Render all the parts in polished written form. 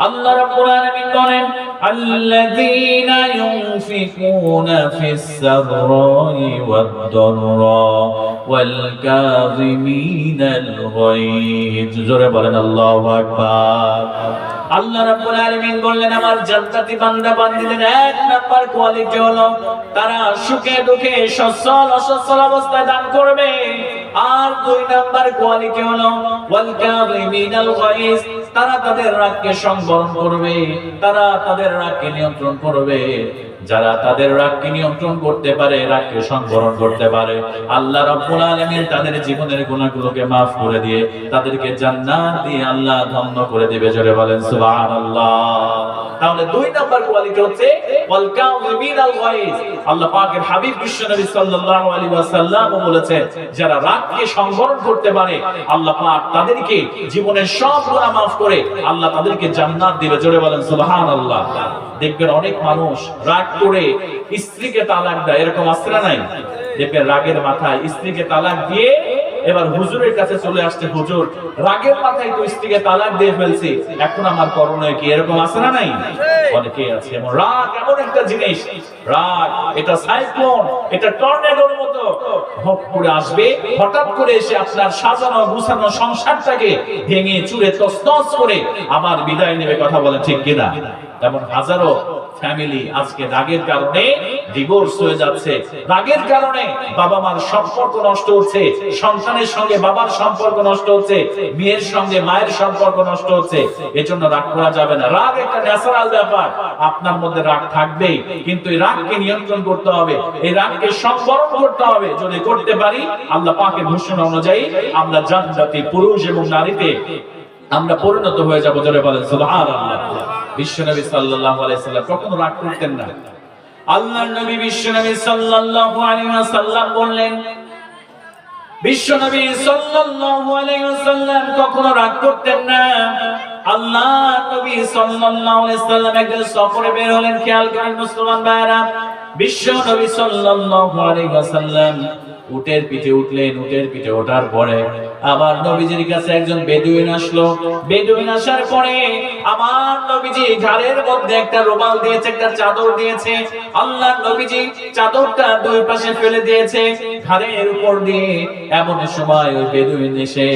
আল্লাহ রাব্বুল আলামিন বলেন আল্লাযীনা ইউনফিকুনা ফিস সাররাই ওয়াদ দাররা ওয়াল কাযিমিনাল গায়জ। জোরে বলেন আল্লাহু আকবার। আল্লাহ রাব্বুল আলামিন বললেন আমার জান্নাতি বান্দা বান্দীদের এক নাম্বার কোয়ালিটি হলো তারা সুখে দুঃখে সচ্ছল অসচ্ছল অবস্থায় দান করবে। আর দুই নাম্বার কোয়ালিটি হলো ওয়াল কাযিমিনাল গায়জ, তারা তাদের রাগকে সংবরণ করবে, তারা তাদের রাগকে নিয়ন্ত্রণ করবে। যারা তাদের রাগকে নিয়ন্ত্রণ করতে পারে, রাগকে সংবরণ করতে পারে, আল্লাহ রাব্বুল আলামিন তাদের জীবনের গুনাহগুলোকে মাফ করে দিয়ে তাদেরকে জান্নাত দিয়ে আল্লাহ ধন্য করে দিবে। জোরে বলেন সুবহানাল্লাহ। তাহলে দুই নাম্বার কোয়ালিটি হচ্ছে ওয়াল কাযিমিনাল গায়জ। আল্লাহ পাকের হাবিব বিশ্বনবী সাল্লাল্লাহু আলাইহি ওয়াসাল্লাম বলেছেন যারা রাগকে সংবরণ করতে পারে আল্লাহ পাক তাদেরকে জীবনের সব গুনাহ মাফ করে আল্লাহ তাদেরকে জান্নাত দিবে। জোরে বলেন সুবহানাল্লাহ। দেখবেন অনেক মানুষ রাগ করে স্ত্রীকে তালাক দেয়, এরকম আছে না নাই? দেখবেন রাগের মাথায় স্ত্রীকে তালাক দিয়ে এবার হুজুরের কাছে চলে আসছে, হুজুর রাগের মাথায় তো স্ত্রীকে তালাক দিয়ে ফেলছি, এখন আমার করণীয় কি? এরকম আছে না নাই? অনেকেই আছে। এমন রাগ এমন একটা জিনিস, রাগ এটা সাইক্লোন, এটা টর্নেডোর মতো হট করে আসবে, হঠাৎ করে এসে আপনার সাজানো গুছানো সংসারটাকে ভেঙে চুরে তছনছ করে আবার বিদায় নেবে। কথা বলেন ঠিক কিনা? এমন হাজারো ফ্যামিলি আজকে রাগের কারণে ডিভোর্স হয়ে যাচ্ছে, রাগের কারণে বাবা মার সম্পর্ক নষ্ট হচ্ছে, সন্তানের সঙ্গে বাবার সম্পর্ক নষ্ট হচ্ছে, মেয়ের সঙ্গে মায়ের সম্পর্ক নষ্ট হচ্ছে। এজন্য রাগ করা যাবে না। রাগ একটা ন্যাচারাল ব্যাপার, আপনার মধ্যে রাগ থাকবেই, কিন্তু এই রাগকে নিয়ন্ত্রণ করতে হবে, এই রাগকে সংবরণ করতে হবে। যদি করতে পারি আল্লাহ পাকের ঘোষণা অনুযায়ী আমরা জান্নাতি পুরুষ এবং নারীতে আমরা পরিণত হয়ে যাব। জোরে বলেন সুবহানাল্লাহ। বিশ্বনবী সাল্লাল্লাহু আলাইহি ওয়াসাল্লাম কখনো রাগ করতেন না। আল্লাহর নবী বিশ্বনবী সাল্লাল্লাহু আলাইহি ওয়াসাল্লাম বললেন, বিশ্বনবী সাল্লাল্লাহু আলাইহি ওয়াসাল্লাম কখনো রাগ করতেন না। আল্লাহর নবী সাল্লাল্লাহু আলাইহি ওয়াসাল্লাম একদিন সফরে বের হলেন। খেয়াল করেন মুসলমান ভাইরা, বিশ্বনবী সাল্লাল্লাহু আলাইহি ওয়াসাল্লাম উটের পিঠে উঠলেন। উটের পিঠে ওঠার পরে আবার নবীজির কাছে একজন বেদুইন আসলো। বেদুইন আসার পরে আমার নবীজি ঘাড়ের মধ্যে একটা রুমাল দিয়েছে, একটা চাদর দিয়েছে। আল্লাহ নবীজি চাদরটা দুই পাশে ফেলে দিয়েছে ঘাড়ের উপর দিয়ে। এমন সময় ওই বেদুইন এসে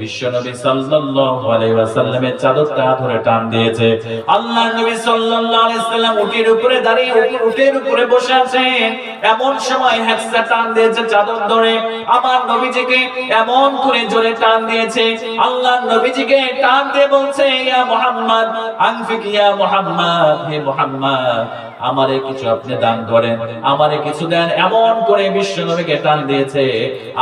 বিশ্বনবী সাল্লাল্লাহু আলাইহি ওয়াসাল্লামের চাদরটা ধরে টান দিয়েছে। আল্লাহর নবী সাল্লাল্লাহু আলাইহি ওয়াসাল্লাম উটের উপরে দাঁড়িয়ে উটের উপরে বসে আছেন। এমন সময় হ্যাকসা টান দিয়েছে চাদর ধরে, আমার নবীজিকে এমন করে জোরে টান দিয়েছে। আল্লাহর নবীজিকে টান দিয়ে বলছে, ইয়া মুহাম্মদ আনফিক, ইয়া মুহাম্মদ, হে মুহাম্মদ আমারে কিছু আপনি দান করেন, আমারে কিছু দেন। এমন করে বিশ্বনবীকে টান দিয়েছে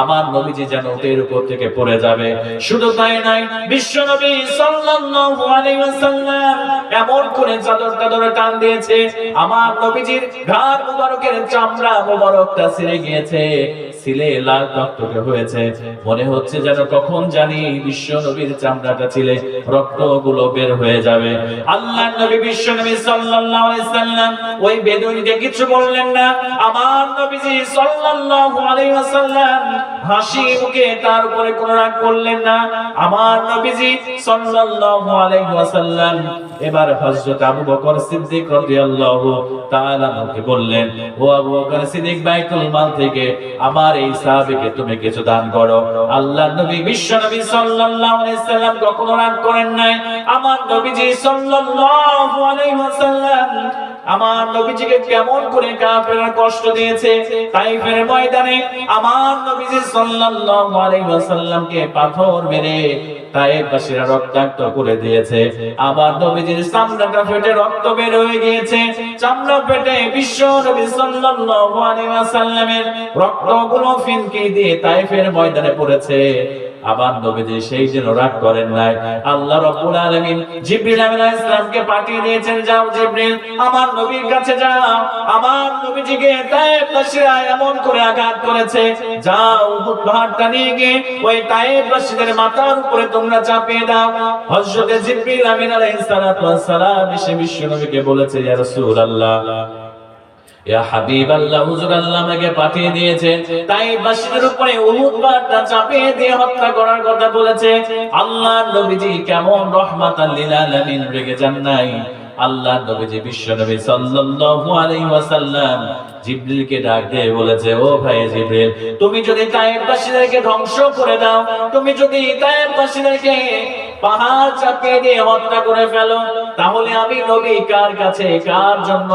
আমার নবীজি যেন উটের উপর থেকে পড়ে যাবে। শুধু তাই নয়, বিশ্বনবী সাল্লাল্লাহু আলাইহি ওয়াসাল্লাম এমন করে চাদরটা ধরে টান দিয়েছে আমার নবীজির ঘাড় মুবারকের চামড়া মুবারকটা ছিঁড়ে গিয়েছে, ছিলে লাল টকটকে হয়েছে। মনে হচ্ছে যেন কখন জানি বিশ্বনবীর চামড়াটা ছিলে রক্তগুলো বের হয়ে যাবে। আল্লাহর নবী বিশ্বনবী সাল্লাল্লাহু আলাইহি ওয়াসাল্লাম ওই বেদুইনকে কিছু বললেন না। আমার নবীজি সাল্লাল্লাহু আলাইহি ওয়াসাল্লাম হাসি মুখে তার উপরে কোনো রাগ করলেন না। আমার নবীজি সাল্লাল্লাহু আলাইহি ওয়াসাল্লাম এবার হযরত আবু বকর সিদ্দিক রাদিয়াল্লাহু তাআলা কে বললেন, ও আবু বকর সিদ্দিক, বাইতুল মাল থেকে আমার এই সাহাবীকে তুমি কিছু দান করো। আল্লাহর নবী বিশ্বনবী সাল্লাল্লাহু আলাইহি ওয়াসাল্লাম কখনো রাগ করেন নাই। আমার নবীজি সাল্লাল্লাহু আলাইহি ওয়াসাল্লাম আমার নবীজিকে কেমন করে কাফেররা কষ্ট দিয়েছে। তাইফের ময়দানে আমার নবীজি সাল্লাল্লাহু আলাইহি ওয়াসাল্লামকে পাথর মেরে তায়েফবাসীরা রক্তাক্ত করে দিয়েছে। আবার নবীজির চামড়াটা ফেটে রক্ত বের হয়ে গিয়েছে। চামড়া ফেটে বিশ্ব নবী সাল্লাল্লাহু আলাইহি ওয়াসাল্লামের রক্তগুলো ফিনকি দিয়ে তায়েফের ময়দানে পড়েছে। আবার নবীজি সেই দিন রাগ করেন নাই। আল্লাহ রাব্বুল আলামিন জিবরিল আলাইহিস সালামকে পাঠিয়ে দিয়েছেন, যাও জিবরিল আমার নবীর কাছে যাও, আমার নবীজিকে তায়েফবাসীরা এমন করে আঘাত করেছে, যাও উহুদ পাহাড়টা নিয়ে গিয়ে ওই তায়েফবাসীদের মাথার উপরে তোমরা চাপিয়ে দাও। হযরত জিবরিল আমিন আলাইহিস সালাতু ওয়াস সালাম এসে বিশ্ব নবীকে বলেছে, ইয়া রাসূলুল্লাহ ইয়া হাবিবাল্লাহ, হুজুর আল্লাহ আমাকে পাঠিয়ে দিয়েছেন তাইফবাসীদের উপরে উহুদ পাহাড়টা চাপিয়ে দিয়ে হত্যা করার কথা বলেছে। আল্লাহর নবীজি কেমন রাহমাতাল লিল আলামিন রেগে যান নাই। আল্লাহর নবীজি বিশ্ব নবী সাল্লাল্লাহু আলাইহি ওয়াসাল্লাম জিবরিলকে ডাক দিয়ে বলেছে, ও ভাই জিবরিল, তুমি যদি তাইফবাসীদেরকে ধ্বংস করে দাও, তুমি যদি তাইফবাসীদেরকে পাহাড় চাপিয়ে দিয়ে হত্যা করে ফেলো, তাহলে আমি নবী কার কাছে, কার জন্য,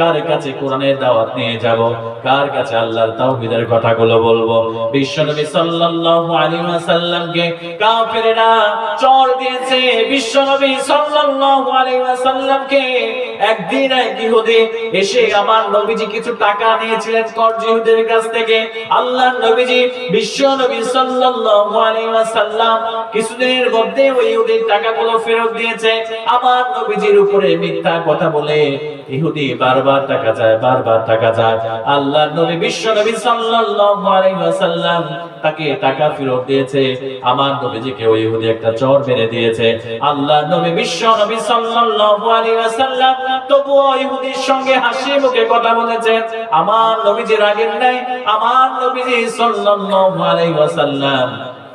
কার কাছে কোরআনের দাওয়াত নিয়ে যাব, কার কাছে আল্লাহর তাওহীদের কথাগুলো বলবো? বিশ্বনবী সাল্লাল্লাহু আলাইহি ওয়াসাল্লামকে কাফেররা চড় দিয়েছে। বিশ্বনবী সাল্লাল্লাহু আলাইহি ওয়াসাল্লামকে একদিন এক ইহুদি এসে আমার নবীজি কিছু টাকা নিয়েছিলেন করজিহুদের কাছ থেকে। আল্লাহর নবীজি বিশ্বনবী সাল্লাল্লাহু আলাইহি ওয়াসাল্লাম কিছুদিনের মধ্যে ওই ইহুদির টাকাগুলো ফেরত দিয়েছে। আমার নবীজির উপরে মিথ্যা কথা বলে ইহুদি বারবার টাকা চায়, বারবার টাকা চায়। আল্লাহর নবী বিশ্বনবী সাল্লাল্লাহু আলাইহি ওয়াসাল্লাম তাকে টাকা ফেরত দিয়েছে। আমার নবীজিকে ওই ইহুদি একটা চড় মেরে দিয়েছে। আল্লাহর নবী বিশ্বনবী সাল্লাল্লাহু আলাইহি ওয়াসাল্লাম তবুও ইহুদির সঙ্গে হাসি মুখে কথা বলেছেন। আমার নবীজি রাগেন নাই। আমার নবীজি সাল্লাল্লাহু আলাইহি ওয়াসাল্লাম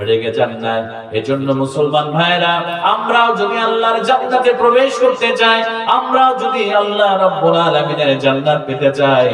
রেগে যান না। এজন্য মুসলমান ভাইরা, আমরাও যদি আল্লাহর জান্নাতে প্রবেশ করতে চাই, আমরাও যদি আল্লাহ রাব্বুল আলামিনের জান্নাত পেতে চাই,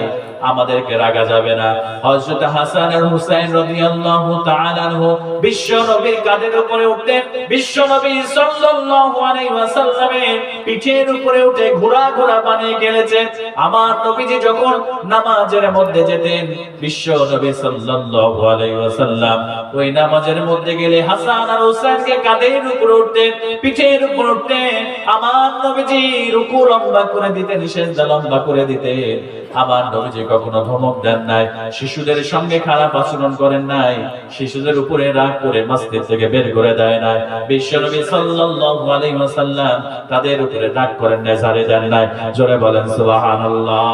আমাদেরকে রাগা যাবে না। হযরত হাসান আর হুসাইন রাদিয়াল্লাহু তাআলা আনহু বিশ্ব নবীর কাঁধের উপরে উঠতেন। বিশ্ব নবী সাল্লাল্লাহু আলাইহি ওয়াসাল্লামের পিঠের উপরে উঠে ঘোড়া ঘোড়া বানিয়ে খেলেছেন। আমার নবীজি যখন নামাজের মধ্যে যেতেন, বিশ্ব নবী সাল্লাল্লাহু আলাইহি ওয়াসাল্লাম ওই নামাজের মধ্যে গেলে হাসান আর হুসাইনকে কাঁধের উপরে উঠতেন, পিঠের উপরে উঠতেন। আমার নবীজি রুকু লম্বা করে দিতেন, সিজদা লম্বা করে দিতেন। আমার নবীজি কখনো ধমক দেন নাই, শিশুদের সঙ্গে খারাপ আচরণ করেন নাই, শিশুদের উপরে রাগ করে মসজিদ থেকে বের করে দেয় নাই। বিশ্বনবী সাল্লাল্লাহু আলাইহি ওয়াসাল্লাম তাদের উপরে রাগ করেন নাই, ঝাড়ে দেন নাই। জোরে বলেন সুবহানাল্লাহ।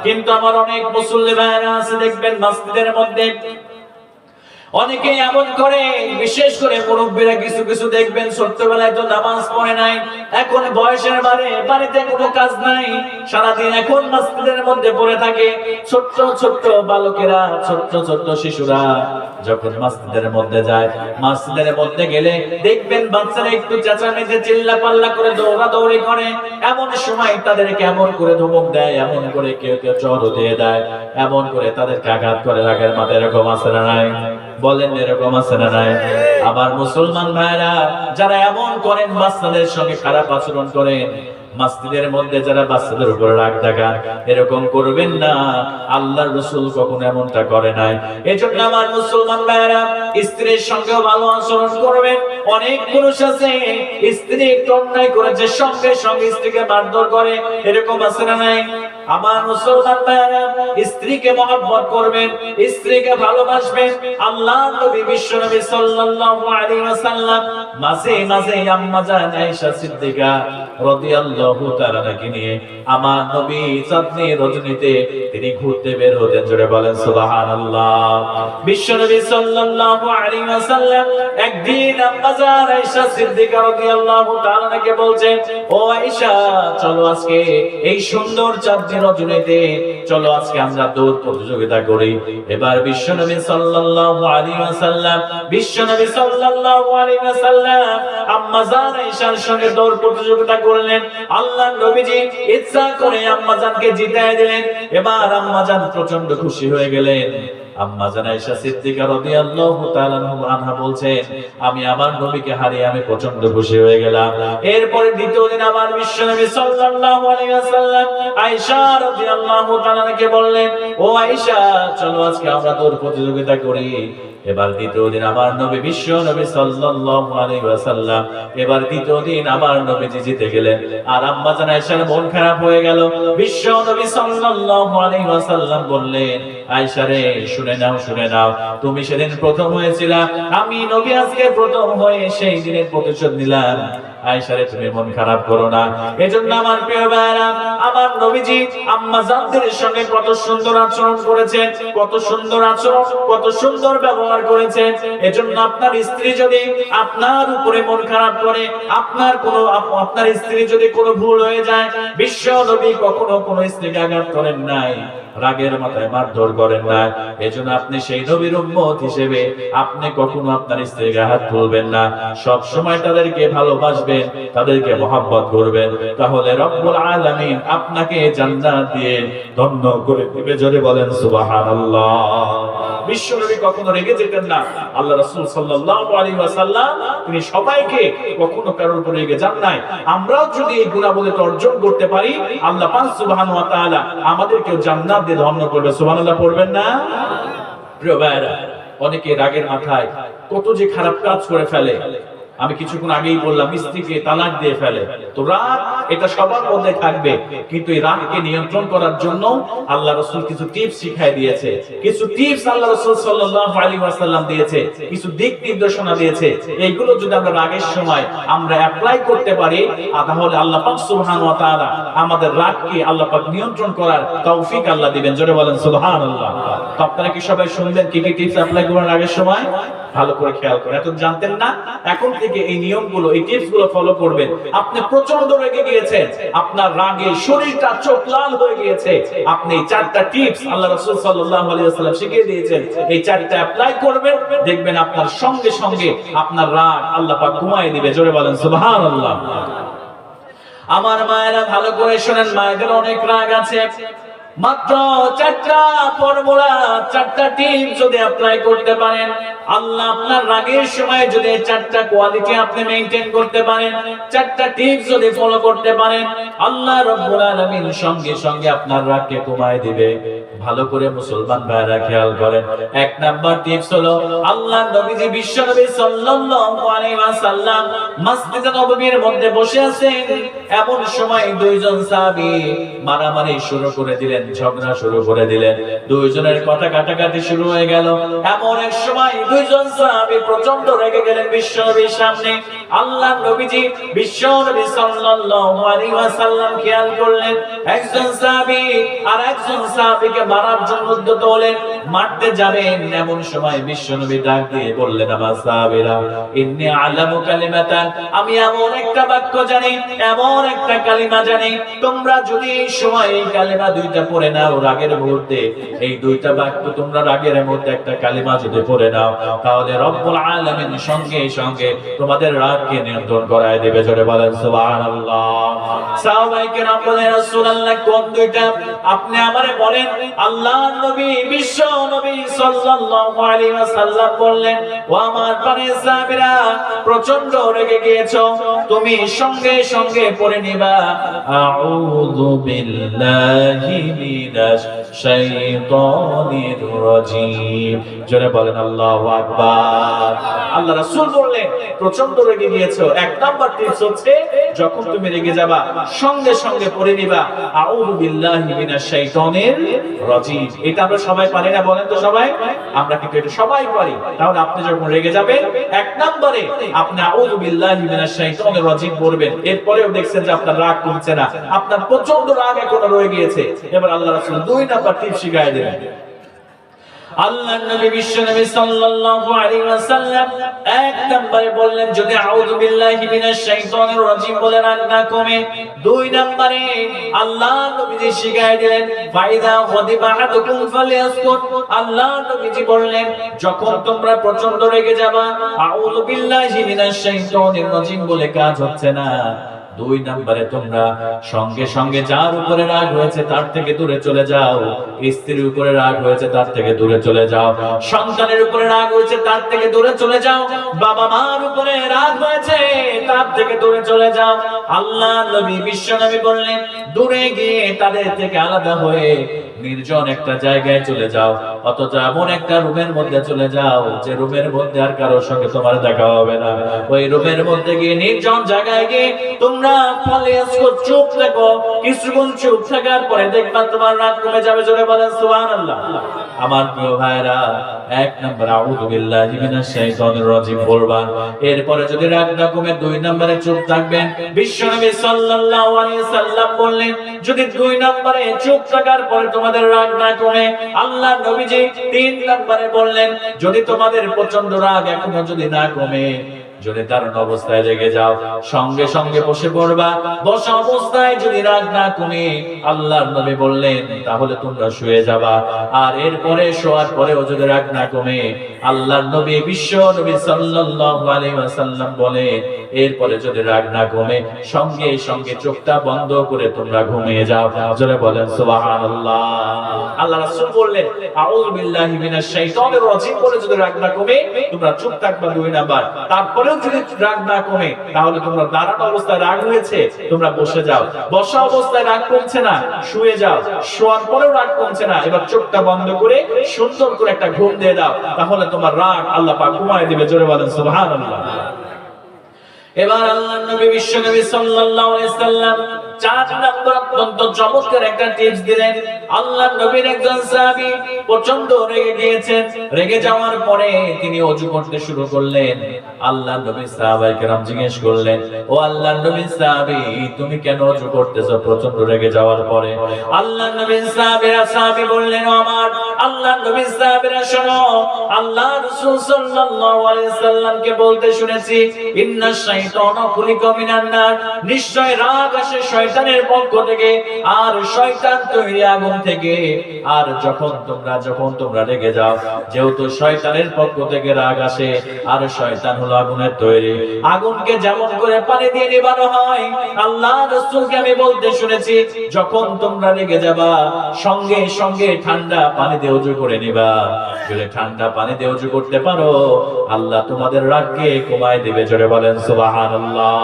কিন্তু আমার অনেক মুসল্লি ভাইরা আছে, দেখবেন মসজিদের মধ্যে অনেকে এমন করে, বিশেষ করে মুরব্বীরা কিছু কিছু দেখবেন ছোট্টবেলায় তো নামাজ পড়ে নাই, এখন বয়সের বাড়িতে কোনো কাজ নাই, সারাদিন এখন মসজিদের মধ্যে পড়ে থাকে। ছোট্ট ছোট্ট বালকেরা, ছোট্ট ছোট্ট শিশুরা যখন মসজিদের মধ্যে যায়, মসজিদের মধ্যে গেলে দেখবেন বাচ্চারা একটু চেঁচামেচি চিল্লা পাল্লা করে দৌড়াদৌড়ি করে। এমন সময় তাদেরকে এমন করে ধমক দেয়, এমন করে কেউ কেউ চড় দিয়ে দেয়, এমন করে তাদেরকে আঘাত করে। রাগের মাথায় এরকম আছে না নাই? বলেন এরকম আছে না নাই? আবার মুসলমান ভাইরা যারা এমন করেন, বাচ্চাদের সঙ্গে খারাপ আচরণ করেন, মসজিদের মধ্যে যারা বাচ্চাদের উপর রাগ দেখান, এরকম করবেন না। আল্লাহর রাসূল কখনো এমনটা করে নাই। এজন্য আমার মুসলমান ভাইরা স্ত্রীর সঙ্গেও ভালো আচরণ করবেন। অনেক পুরুষ আছে স্ত্রী একটু অন্যায় করেছে, সঙ্গে সঙ্গে স্ত্রীকে মারধর করে, এরকম আছে না নাই? আমার মুসলমান ভাইরা স্ত্রীকে মহব্বত করবেন, স্ত্রীকে ভালোবাসবেন। আল্লাহর নবী বিশ্বনবী সাল্লাল্লাহু আলাইহি ওয়াসাল্লাম মাঝে মাঝে আম্মা জান আয়েশা সিদ্দিকা রাদিয়াল্লাহু তাআলা নাকি নিয়ে আমার নবী চাঁদনি রজনীতে তিনি ঘুরতে বের হতেন। জোরে বলেন সুবহানাল্লাহ। বিশ্বনবী সাল্লাল্লাহু আলাইহি ওয়াসাল্লাম একদিন আম্মা জান আয়েশা সিদ্দিকা রাদিয়াল্লাহু তাআলা নাকি বলছেন, ও আয়েশা, চলো আজকে এই সুন্দর চাঁদনি রজনীতে চলো আজকে আমরা দৌড় প্রতিযোগিতা করি। এবার বিশ্বনবী সাল্লাল্লাহু আলাইহি ওয়াসাল্লাম আম্মা জান আয়েশার সঙ্গে দৌড় প্রতিযোগিতা করলেন। আল্লাহর নবীজি ইচ্ছা করে আম্মা জানকে জিতায় দিলেন। এবার আম্মা জান প্রচন্ড খুশি হয়ে গেলেন। আম্মা জান আয়েশা সিদ্দিকা রাদিয়াল্লাহু তাআলা আনহা বলছেন, আমি আমার নবীকে হারিয়ে আমি প্রচন্ড খুশি হয়ে গেলাম। এরপরে দ্বিতীয় দিন আমার বিশ্বনবী সাল্লাল্লাহু আলাইহি ওয়াসাল্লাম আয়েশা রাদিয়াল্লাহু তাআলাকে বললেন, ও আয়েশা, চলো আজকে আমরা দৌড় প্রতিযোগিতা করি। এবার দ্বিতীয় দিন আমার নবী বিশ্বনবী সাল্লাল্লাহু আলাইহি ওয়াসাল্লাম এবার দ্বিতীয় দিন আমার নবীজি জিতে গেলেন। আর আম্মা জান আয়েশার মন খারাপ হয়ে গেল। বিশ্বনবী সাল্লাল্লাহু আলাইহি ওয়াসাল্লাম বললেন, আয়েশা রে, শুনে নাও, শুনে নাও, তুমি সেদিন প্রথম হয়েছিলা, আমি নবী আজকে প্রথম হয়ে সেই দিনের প্রতিশোধ নিলাম। আয়েশারে তুমি মন খারাপ করো না। এজন্য আমার প্রিয় ভাইরা, আমার নবীজি আম্মা জানদের সঙ্গে কত সুন্দর আচরণ করেছেন, কত সুন্দর আচরণ, কত সুন্দর ব্যবহার করেছেন। এজন্য আপনার স্ত্রী যদি আপনার উপরে মন খারাপ করে, আপনার স্ত্রী যদি কোনো ভুল হয়ে যায়, বিশ্ব নবী কখনো কোনো স্ত্রীকে আঘাত করেন নাই, রাগের মাথায় মারধর করেন না। এজন্য আপনি সেই নবীর উম্মত হিসেবে আপনি কখনো আপনার স্ত্রীকে হাত তুলবেন না, সব সময় তাদেরকে ভালোবাসবেন, তাদেরকে মহব্বত করবেন, তাহলে রব্বুল আলামিন আপনাকে জান্নাত দিয়ে ধন্য করে দিবে। জোরে বলেন সুবহানাল্লাহ। বিশ্ব নবী কখনো রেগে যেতেন না। আল্লাহ রাসূল সাল্লাল্লাহু আলাইহি ওয়াসাল্লাম তিনি সবাইকে কখনো কারোর উপরে রেগে যান নাই। আমরাও যদি এই গুণাবলী অর্জন করতে পারি, আল্লাহ পাক সুবহানাহু ওয়া তাআলা আমাদেরকে জান্নাত দিয়ে ধন্য করবে। সুবহানাল্লাহ পড়বেন না? প্রিয় ভাইরা, অনেকে রাগের মাথায় কত যে খারাপ কাজ করে ফেলে। আমি কিছুক্ষণ আগেই বললাম, স্ত্রীকে তালাক দিয়ে ফেলে। তো রাগ এটা সবার মধ্যে থাকবে, কিন্তু এই রাগকে নিয়ন্ত্রণ করার জন্য আল্লাহ রাসূল কিছু টিপস শিখাই দিয়েছে, কিছু টিপস আল্লাহ রাসূল সাল্লাল্লাহু আলাইহি ওয়াসাল্লাম দিয়েছে, কিছু দিক নির্দেশনা দিয়েছে। এইগুলো যদি আমরা রাগের সময় আমরা অ্যাপ্লাই করতে পারি, তাহলে আল্লাহ পাক সুবহানাহু ওয়া তাআলা আমাদের রাগকে আল্লাহ পাক নিয়ন্ত্রণ করার তৌফিক আল্লাহ দিবেন। জোরে বলেন সুবহানাল্লাহ। তো আপনারা কি সবাই শুনবেন কি কি টিপস অ্যাপ্লাই করবেন রাগের সময়? ভালো করে খেয়াল করেন। এত জানতেন না, এখন থেকে এই নিয়মগুলো, এই টিপসগুলো ফলো করবেন। আপনি প্রচন্ড রেগে গিয়েছেন, আপনার রাগে শরীরটা চোখ লাল হয়ে গিয়েছে, আপনি এই চারটা টিপস আল্লাহ রাসূল সাল্লাল্লাহু আলাইহি ওয়াসাল্লাম শিখিয়ে দিয়েছেন, এই চারটা অ্যাপ্লাই করবেন, দেখবেন আপনার সঙ্গে সঙ্গে আপনার রাগ আল্লাহ পাক কমিয়ে দিবে। জোরে বলেন সুবহানাল্লাহ। আমার মায়েরা ভালো করে শুনেন, মায়েদের অনেক রাগ আছে, মাত্র চারটা ফর্মুলা, চারটা টিপস যদি অ্যাপ্লাই করতে পারেন, আল্লাহ আপনার রাগের সময় যদি চারটা কোয়ালিটি আপনি মেইনটেইন করতে পারেন, চারটা টিপস যদি ফলো করতে পারেন, আল্লাহ রাব্বুল আলামিন সঙ্গে সঙ্গে আপনার রাগকে কমায় দিবে। ভালো করে মুসলমান ভাইরা খেয়াল করেন। এক নাম্বার টিপস হলো, আল্লাহর নবীজি বিশ্ব নবী সাল্লাল্লাহু আলাইহি ওয়াসাল্লাম মসজিদে নববীর মধ্যে বসে আছেন, এমন সময় দুইজন সাহাবী মারামারি শুরু করে দিলেন, ঝগড়া শুরু করে দিলেন, দুইজনের কথা কাটাকাটি শুরু হয়ে গেল। এমন এক সময় দুইজন সাহাবী প্রচন্ড রেগে গেলেন বিশ্ব নবীর সামনে। আল্লাহর নবীজি বিশ্ব নবী সাল্লাল্লাহু আলাইহি ওয়াসাল্লাম খেয়াল করলেন, একজন সাহাবী আর একজন সাহাবীকে মারার জন্য উদ্যত হলেন, মারতে যাবেন। এমন সময় বিশ্ব নবী ডাক দিয়ে বললেন, আমার সাহাবীরা, ইন্নী আলামু কালিমাতান, আমি এমন একটা বাক্য জানি, এমন একটা কালিমা জানি, তোমরা যদি এই সময় এই কালিমা দুইটা পড়ে নাও রাগের মুহূর্তে, এই দুইটা বাক্য তোমরা রাগের মধ্যে একটা কালিমা যদি পড়ে নাও, তাহলে রব্বুল আলামিন সঙ্গে সঙ্গে তোমাদের রাগকে নিয়ন্ত্রণ করায় দেবে। জোরে বলেন সুবহানাল্লাহ। সাহাবায়ে কেরাম বলেন, রাসূলুল্লাহ কোন দুইটা? আপনি আমারে বলেন। আল্লাহর নবী বিশ্ব নবী সাল্লাল্লাহু আলাইহি ওয়াসাল্লাম বললেন, ও আমার প্রাণের সাহাবীরা, প্রচন্ড রেগে গিয়েছো, তুমি সঙ্গে সঙ্গে পড়ে নিবা, আউযু বিল্লাহি মিনাশ শাইতানির রাজীম। জোরে বলেন আল্লাহু আকবার। আল্লাহ রাসূল বললেন, প্রচন্ড রেগে গিয়েছো, এক নাম্বার টিপস হচ্ছে, যখন তুমি রেগে যাবা সঙ্গে সঙ্গে পড়ে নিবা, আউযু বিল্লাহি মিনাশ শাইতানির রাজীম। এটা আমরা সবাই পারি না? বলেন তো সবাই। আমরা কিন্তু এটা সবাই পারি। তাহলে আপনি যখন রেগে যাবেন, এক নম্বরে আপনি আউযু বিল্লাহি মিনাশ শাইতানির রাজীম পড়বেন। এরপরেও দেখছেন যে আপনার রাগ কমছে না, আপনার প্রচন্ড রাগ এখনো রয়ে গিয়েছে। এবার আল্লাহ রাসূল দুই নাম্বার টিপস শিখায় দিলেন। আল্লাহর নবী বিশ্ব নবী সাল্লাল্লাহু আলাইহি ওয়াসাল্লাম এক নম্বরে বললেন, যদি আউযু বিল্লাহি মিনাশ শাইতানির রাজীম বলে রাগ না কমে, দুই নম্বরে আল্লাহর নবীজি শিখায় দিলেন, ফাইদা গাদিবা আহাদুকুম ফালিয়াসকুত। আল্লাহর নবীজি বললেন, যখন তোমরা প্রচন্ড রেগে যাবা, আউযু বিল্লাহি মিনাশ শাইতানির রাজীম বলে কাজ হচ্ছে না, দুই নম্বরে তোমরা সঙ্গে সঙ্গে যার উপরে রাগ হয়েছে তার থেকে দূরে চলে যাও, স্ত্রীর উপরে রাগ হয়েছে তার থেকে দূরে চলে যাও, সন্তানের উপরে রাগ হয়েছে তার থেকে দূরে চলে যাও, বাবা মার উপরে রাগ হয়েছে তার থেকে দূরে চলে যাও। আল্লাহ নবী বিশ্ব নবী বললেন, দূরে গিয়ে তাদের থেকে আলাদা হয়ে নির্জন একটা জায়গায় চলে যাও, অথচ এমন একটা রুমের মধ্যে চলে যাও যে রুমের মধ্যে আর কারোর সঙ্গে তোমার দেখা হবে না। ওই রুমের মধ্যে গিয়ে নির্জন জায়গায় গিয়ে তোমরা চুপ থাকো, কিছুক্ষণ চুপ থাকার পরে দেখবা তোমার রাগ কমে যাবে। জোরে বলেন সুবহানাল্লাহ। আমার প্রিয় ভাইরা, এক নম্বর আউযু বিল্লাহি মিনাশ শাইতানির রাজিম বলবেন। এরপরে যদি রাগ না কমে 2 নম্বরে চুপ থাকবেন। বিশ্বনবী সাল্লাল্লাহু আলাইহি সাল্লাম বললেন, যদি 2 নম্বরে চুপ থাকার পরে তোমাদের রাগ না কমে, আল্লাহর নবীজি 3 নম্বরে বললেন, যদি তোমাদের প্রচন্ড রাগ এখনো যদি না কমে, যদি দারুণ অবস্থায় রেগে যাও, সঙ্গে সঙ্গে বসে পড়বা। বসা অবস্থায় যদি রাগ না কমে, আল্লাহর নবী বললেন, তাহলে তোমরা শুয়ে যাবা। আর এরপরে শোয়ার পরেও যদি রাগ না কমে, আল্লাহর নবী বিশ্ব নবী সাল্লাল্লাহু আলাইহি ওয়াসাল্লাম বলে, এরপরে যদি রাগ না কমে, সঙ্গে সঙ্গে চোখটা বন্ধ করে তোমরা ঘুমিয়ে যাও। জোরে বলেন সুবহানাল্লাহ। আল্লাহ রাসূল বললেন, আউযু বিল্লাহি মিনাশ শাইতানির রাজিম বলে যদি রাগ না কমে, তোমরা চুপ থাকবা 2 নাম্বার। তারপরেও যদি রাগ না কমে, তাহলে তোমরা দাঁড়ানো অবস্থায় রাগ হয়েছে, তোমরা বসে যাও। বসা অবস্থায় রাগ কমছে না, শুয়ে যাও। শোয়ার পরেও রাগ কমছে না, এবার চোখটা বন্ধ করে সুন্দর করে একটা ঘুম দিয়ে দাও, তাহলে তোমার রাগ আল্লাহ পাক কমায় দিবে। জোরে বলেন সুবহানাল্লাহ। এবার আল্লাহর নবী বিশ্ব নবী সাল্লাল্লাহু আলাইহি সাল্লাম 4 নম্বর অত্যন্ত চমৎকার একটা টিপস দিলেন। আল্লাহর নবীর একজন সাহাবী প্রচন্ড রেগে গিয়েছেন। রেগে যাওয়ার পরে তিনি ওযু করতে শুরু করলেন। আল্লাহর নবী সাহাবায়ে কেরাম জিজ্ঞেস করলেন, ও আল্লাহর নবীর সাহাবী, তুমি কেন ওযু করতেছো প্রচন্ড রেগে যাওয়ার পরে? আল্লাহর নবীর সাহাবী বললেন, ও আমার আল্লাহর নবীর সাহাবীরা শোনো, আল্লাহ রাসূল সাল্লাল্লাহু আলাইহি সাল্লামকে বলতে শুনেছি, ইন্নাশ শাইতানা খুলিকা মিনান নার, নিশ্চয় রাগ আসে শয়তানের পক্ষ থেকে, আর শয়তান তৈরি আগুন থেকে। আর যখন তোমরা রেগে যাও, যেহেতু শয়তানের পক্ষ থেকে রাগ আসে, আর শয়তান হলো আগুনের তৈরি, আগুনকে যেমন করে পানি দিয়ে নিবানো হয়, আল্লাহ রাসূলকে আমি বলতে শুনেছি, যখন তোমরা রেগে যাবা, সঙ্গে সঙ্গে ঠান্ডা পানি দিয়ে ওযু করে নিবা। যদি ঠান্ডা পানি দিয়ে ওযু করতে পারো, আল্লাহ তোমাদের রাগকে কমায় দিবে। জোরে বলেন সুবহানাল্লাহ।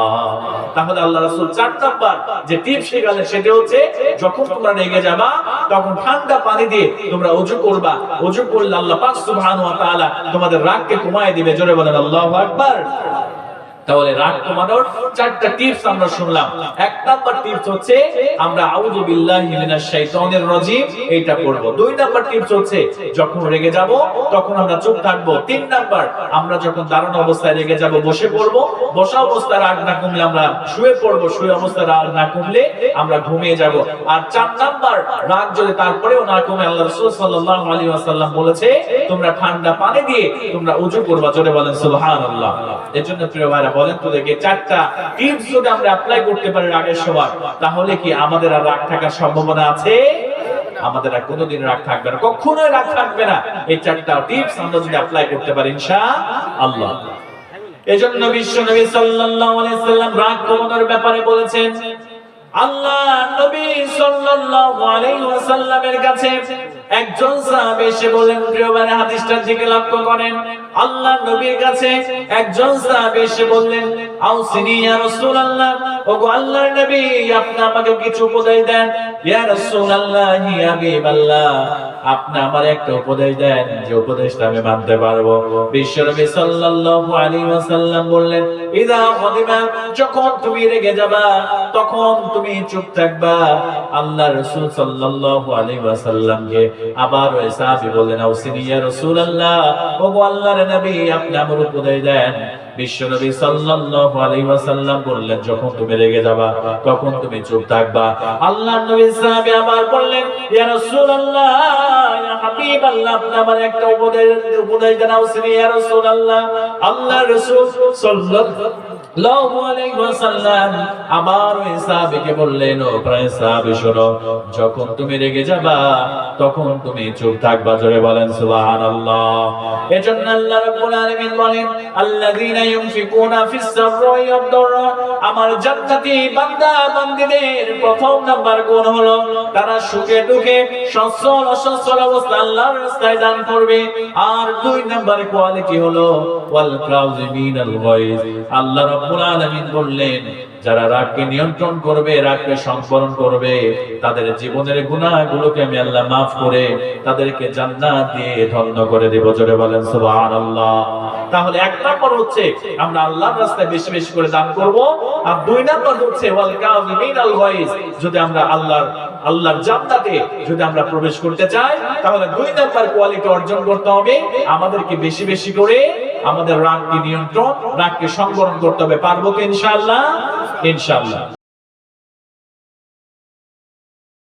তাহলে আল্লাহ রাসূল 4 নাম্বার যে টিপস শিখালেন, সেটা হচ্ছে, যখন তোমরা রেগে যাবা, তখন ঠান্ডা পানি দিয়ে তোমরা ওযু করবা। ওযু করলে আল্লাহ পাক সুবহানাহু ওয়া তাআলা তোমাদের রাগকে কমায় দিবে। জোরে বলেন আল্লাহু আকবার। তাহলে রাগ কমানোর 4টা টিপস আমরা শুনলাম। 1 নাম্বার টিপস হচ্ছে আমরা আউযু বিল্লাহি মিনাশ শাইতানির রাজিম এইটা পড়ব। 2 নাম্বার টিপস হচ্ছে যখন রেগে যাব তখন আমরা চুপ থাকব। 3 নাম্বার আমরা যখন দাঁড়ানো অবস্থায় রেগে যাব বসে পড়ব। বসা অবস্থায় রাগ না কমলে আমরা শুয়ে পড়ব। শুয়ে অবস্থায় রাগ না কমলে আমরা ঘুমিয়ে যাব। আর 4 নাম্বার, রাগ যদি তারপরেও না কমে, আল্লাহ রাসূল সাল্লাল্লাহু আলাইহি ওয়াসাল্লাম বলেছে, তোমরা ঠান্ডা পানি দিয়ে তোমরা ওযু করবা। জোরে বলেন সুবহানাল্লাহ। এজন্য প্রিয় ভাইরা, বলেন তো দেখি, 4টা টিপস যদি আমরা অ্যাপ্লাই করতে পারি রাগের সময়, তাহলে কি আমাদের আর রাগ থাকার সম্ভাবনা আছে? আমাদের আর কোনোদিন রাগ থাকবে না, কখনোই রাগ থাকবে না। এই 4টা টিপস আমরা যদি অ্যাপ্লাই করতে পারি ইনশাআল্লাহ। এজন্য বিশ্ব নবী সাল্লাল্লাহু আলাইহি সাল্লাম রাগ কমানোর ব্যাপারে বলেছেন। আল্লাহ নবী সাল্লাল্লাহু আলাইহি ওয়াসাল্লামের কাছে একজন সাহাবী এসে বলেন, প্রিয় ভাইরা হাদিসটার দিকে লক্ষ্য করেন। আল্লাহ নবীর কাছে একজন সাহাবী এসে বললেন, আউসিনি ইয়া রাসূলুল্লাহ, ওগো আল্লাহর নবী, আপনি আমাকে কিছু উপদেশ দেন। ইয়া রাসূলুল্লাহ, ইয়া হাবিবাল্লাহ, আপনি আমার একটা উপদেশ দেন, যে উপদেশটা আমি মানতে পারবো। বিশ্বনবী সাল্লাল্লাহু আলাইহি ওয়াসাল্লাম বললেন, ইযা গাদিবা, যখন তুমি রেগে যাবা তখন তুমি চুপ থাকবা। আল্লাহ রাসূল সাল্লাল্লাহু আলাইহি ওয়াসাল্লামকে আবার ওই সাহাবী বললেন, আউসিনি ইয়া রাসূলুল্লাহ, ওগো আল্লাহর নবী, আপনি আমার উপদেশ দেন। বিশ্বনবী সাল্লাল্লাহু আলাইহি ওয়াসাল্লাম বললেন, যখন তুমি রেগে যাবা তখন তুমি চুপ থাকবা। আল্লাহর নবী সাহাবী আবার বললেন, ইয়া রাসূলুল্লাহ, ইয়া হাবিবাল্লাহ, আপনি আমার একটা উপদেশ দেন। আউসিনি ইয়া রাসূলুল্লাহ। আল্লাহর রাসূল সাল্লাল্লাহু আলাইহি ওয়াসাল্লাম আবার ওই সাহাবীকে বললেন, ও প্রিয় সাহাবী, শোনো, যখন তুমি রেগে যাবা তখন তুমি চুপ থাকবা। জোরে বলেন সুবহানাল্লাহ। এজন্য আল্লাহ রাব্বুল আলামিন বলেন, আল্লাযীনা ইউনফিকুনা ফিস সাররাই ওয়াদ দাররা, আমার জান্নাতি বান্দা বান্দীদের প্রথম নাম্বার গুণ হলো তারা সুখে দুঃখে সচ্ছল অসচ্ছল অবস্থা আল্লাহর রাস্তায় দান করবে। আর 2 নাম্বার কোয়ালিটি হলো ওয়াল কাযিমিনাল গায়জ। আল্লাহ রাব্বুল আলামিন বললেন, যারা রাগকে নিয়ন্ত্রণ করবে, রাগকে সংবরণ করবে, তাদের জীবনের গুনাহগুলোকে আমি আল্লাহ মাফ করে তাদেরকে জান্নাত দিয়ে ধন্য করে দেব। জোরে বলেন সুবহানাল্লাহ। তাহলে 1 নাম্বার হচ্ছে আমরা আল্লাহর রাস্তায় বেশি বেশি করে দান করব। আর 2 নাম্বার হচ্ছে ওয়াল কাযিমিনাল গায়জ, যদি আমরা আল্লাহর আল্লাহর জান্নাতে যদি আমরা প্রবেশ করতে চাই, তাহলে 2 নাম্বার কোয়ালিটি অর্জন করতে হবে, আমাদেরকে বেশি বেশি করে আমাদের রাগকে নিয়ন্ত্রণ, রাগকে সংবরণ করতে হবে। পারবো কি ইনশাআল্লাহ? ইনশাআল্লাহ।